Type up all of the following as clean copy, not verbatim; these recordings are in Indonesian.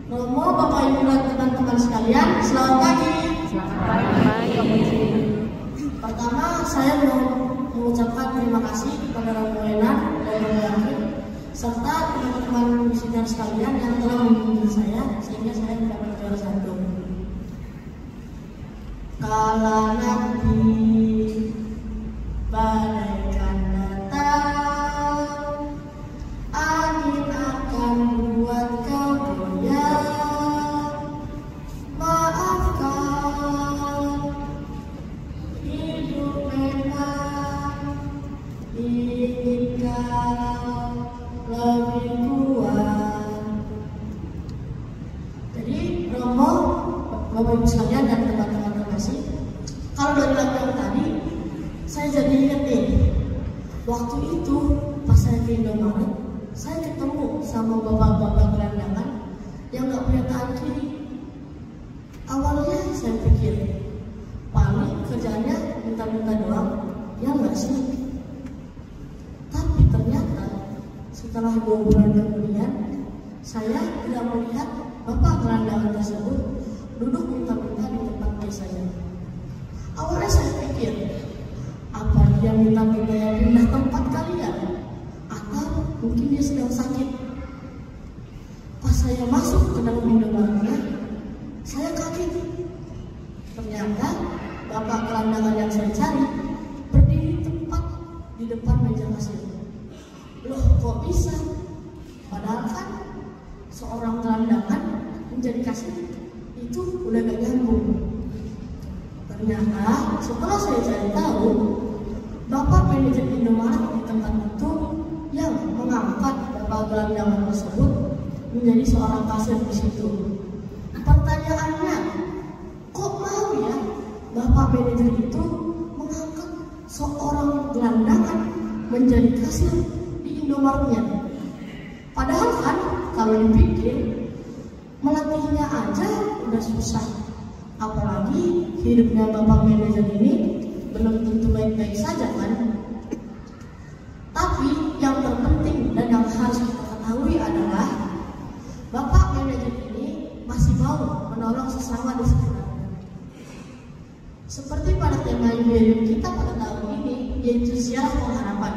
Romo, Bapak Ibu dan teman-teman sekalian, selamat pagi. Selamat pagi. Pertama, saya mau mengucapkan terima kasih kepada Romo Enan dan Romo Yakin serta teman-teman misinar sekalian yang telah membimbing saya sehingga saya mendapat juara 1. Kala nanti badai kan datang, angin akan buat kau goyang. Maafkan, hidup memang ingin kau lebih kuat. Jadi Romo, Bapak Ibu sekalian dan teman-teman terkasih, kalau dari lagu yang tadi saya jadi ingat nih, waktu itu pas saya ke Indomaret, saya ketemu sama bapak-bapak gelandangan yang gak punya tangan kiri. Awalnya saya pikir paling kerjanya minta-minta doang, ya nggak sih? Tapi ternyata setelah 2 bulan kemudian, saya tidak melihat bapak gelandangan tersebut duduk minta-minta di tempat biasanya. Awalnya saya pikir, apa dia minta-minta yang pindah tempat kali ya? Atau mungkin dia sedang sakit. Pas saya masuk ke dalam Indomaretnya, saya kaget. Ternyata bapak gelandangan yang saya cari berdiri tepat di depan meja kasir. Loh, kok bisa? Padahal kan seorang gelandangan menjadi kasir itu udah gak nyambung. Ternyata setelah saya cari tahu, bapak manajer Indomaret di tempat itu yang mengangkat bapak gelandangan tersebut menjadi seorang kasir di situ. Pertanyaannya, kok mau ya bapak manajer itu mengangkat seorang gelandangan menjadi kasir di Indomaretnya? Padahal kan kalau dipikir melatihnya aja udah susah, apalagi hidupnya bapak manajer ini belum tentu baik-baik saja kan. Tapi yang terpenting dan yang harus kita ketahui adalah bapak manajer ini masih mau menolong sesama di sekitarnya. Seperti pada tema hidup kita pada tahun ini, yaitu ziarah pengharapan.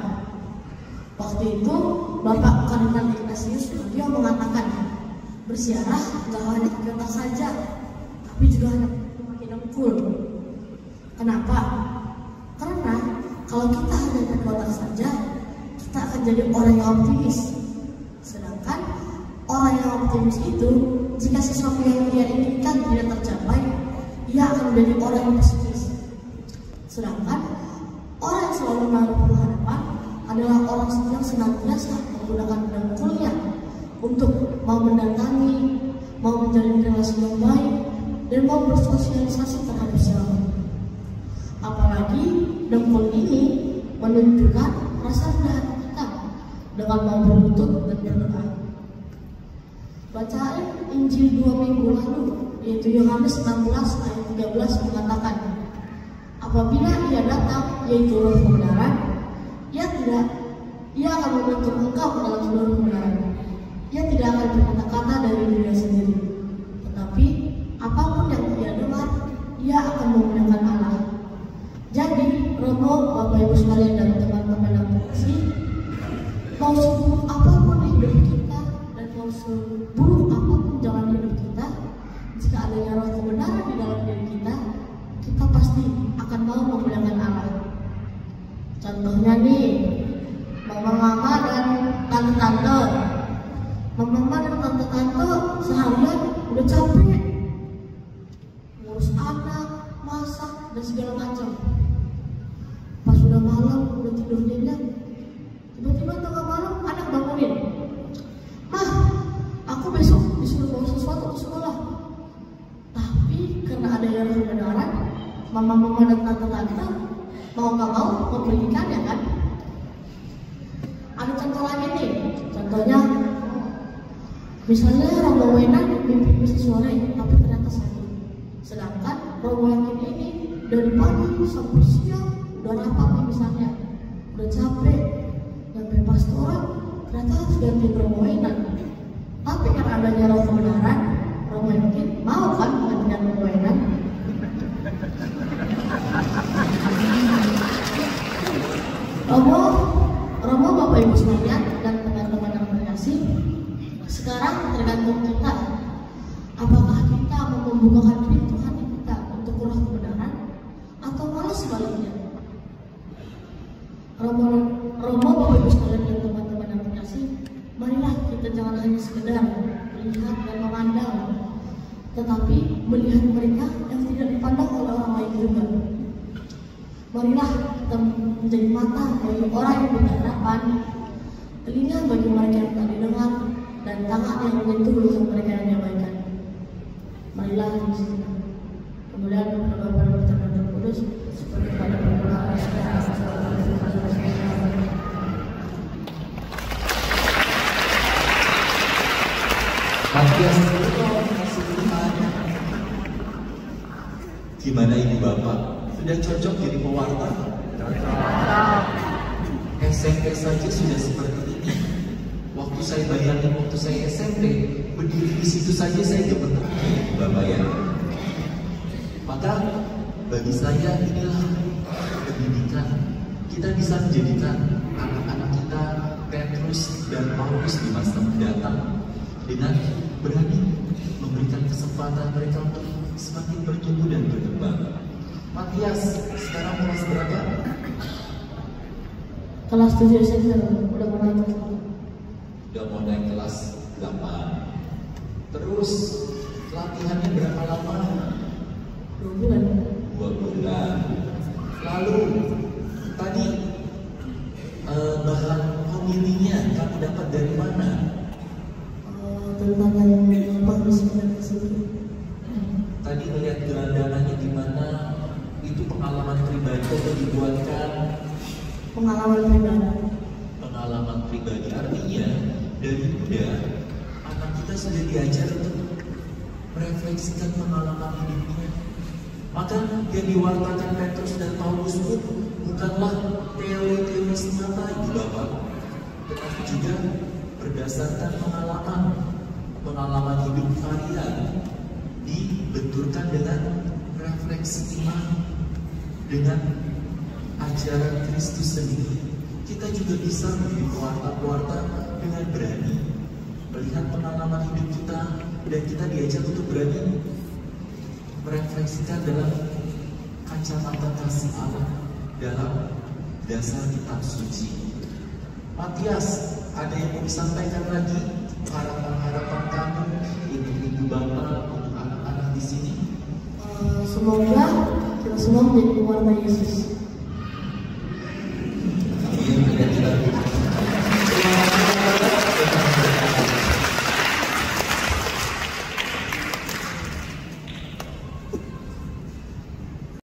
Waktu itu Bapak Kardinal Ignatius dia mengatakan, berziarah tidak hanya ke kota saja, tapi juga makin dengkul. Kenapa? Karena kalau kita hanya ke kota saja, kita akan jadi orang yang optimis. Sedangkan orang yang optimis itu, jika sesuatu yang dia inginkan tidak tercapai, ia akan menjadi orang yang pesimis. Sedangkan orang yang selalu menaruh pengharapan adalah orang yang senantiasa menggunakan dengkulnya untuk mau mendatangi, mau menjalin relasi yang baik, dan mau bersosialisasi terhadap siapa. Apalagi dengkul ini menunjukkan rasa rendah hati kita dengan mau berlutut dan berdoa. Bacaan Injil 2 minggu lalu, yaitu Yohanes 16 ayat 13 mengatakan, apabila ia datang, yaitu Roh kebenaran, ia akan membentuk engkau ke dalam seluruh kebenaran. Ia tidak akan berkata-kata dari dirinya sendiri, tetapi apapun yang ia dengar, ia akan menggunakan Allah. Jadi, Romo, Bapak Ibu sekalian dan teman-teman yang terkasih, mau seburuk apapun hidup kita dan mau seburuk apapun jalan hidup kita, jika adanya Roh kebenaran di dalam diri kita, kita pasti akan mau memuliakan Allah. Contohnya nih, mama-mama dan tante-tante. Mama dan tante-tante seharian udah capek ngurus anak, masak, dan segala macam. Pas udah malam, udah tidur nyenyak, tiba-tiba tengah malam anak bangunin, "Mah, aku besok disuruh bawa sesuatu ke sekolah." Tapi karena ada yang kebenaran, mama-mama dan tante-tante mau gak mau memberikannya kan. Ada contoh lagi nih, contohnya misalnya Romo Wenan mimpi misi sore tapi ternyata sakit. Sedangkan Romo Yakin ini dari pagi sampai siang udah rapat nih misalnya, udah capek, nyampe pastoran ternyata harus ganti Romo Wenan. Tapi karena adanya Roh kebenaran, Sekarang tergantung kita, apakah kita mau membukakan pintu hati kita untuk roh kebenaran atau malah sebaliknya. Romo Bapak Ibu sekalian dan teman-teman yang terkasih, marilah kita jangan hanya sekedar melihat dan memandang, tetapi melihat mereka yang tidak dipandang oleh orang lain juga. Marilah kita menjadi mata bagi orang yang berharapan, telinga bagi mereka yang tak didengar, dan tangan yang menyentuh luka mereka yang diabaikan. Marilah di sini kemudian kepada Bapa dan Putra dan Roh Kudus seperti pada permulaan sekarang dan selamanya. Matias, kasih Tuhan. Gimana Ibu Bapak? Sudah cocok jadi pewarta? SMP saja sudah seperti ini. Waktu saya bayangin waktu saya SMP, berdiri di situ saja saya gemetar, Bapak ya. Maka bagi saya inilah pendidikan. Kita bisa menjadikan anak-anak kita Petrus dan Paulus di masa mendatang dengan berani memberikan kesempatan mereka untuk semakin bertumbuh dan berkembang. Matias, sekarang kelas berapa? Kelas 7 SMP udah mulai Udah mau naik kelas 8. Terus latihannya berapa lama? 2 bulan. 2 bulan. Lalu tadi bahan komedinya kamu dapat dari mana? Tentang yang bagus dan tersebut. Tadi melihat gerandangannya di mana, itu pengalaman pribadi atau dibuatkan? Pengalaman pribadi. Pengalaman pribadi artinya dari muda anak kita sudah diajar untuk merefleksikan pengalaman hidupnya. Maka yang diwartakan Petrus dan Paulus pun bukanlah teori-teori semata Ibu Bapak, tetapi juga berdasarkan pengalaman hidup harian, dibenturkan dengan refleksi iman, dengan ajaran Kristus sendiri. Kita juga bisa menjadi pewarta-pewarta dengan berani melihat pengalaman hidup kita, dan kita diajak untuk berani merefleksikan dalam kacamata kasih Allah dalam dasar kitab suci. Matias, ada yang mau disampaikan lagi? Harapan-harapan kamu untuk Ibu Bapak, untuk anak-anak di sini? Semoga kita semua menjadi pewarta Yesus.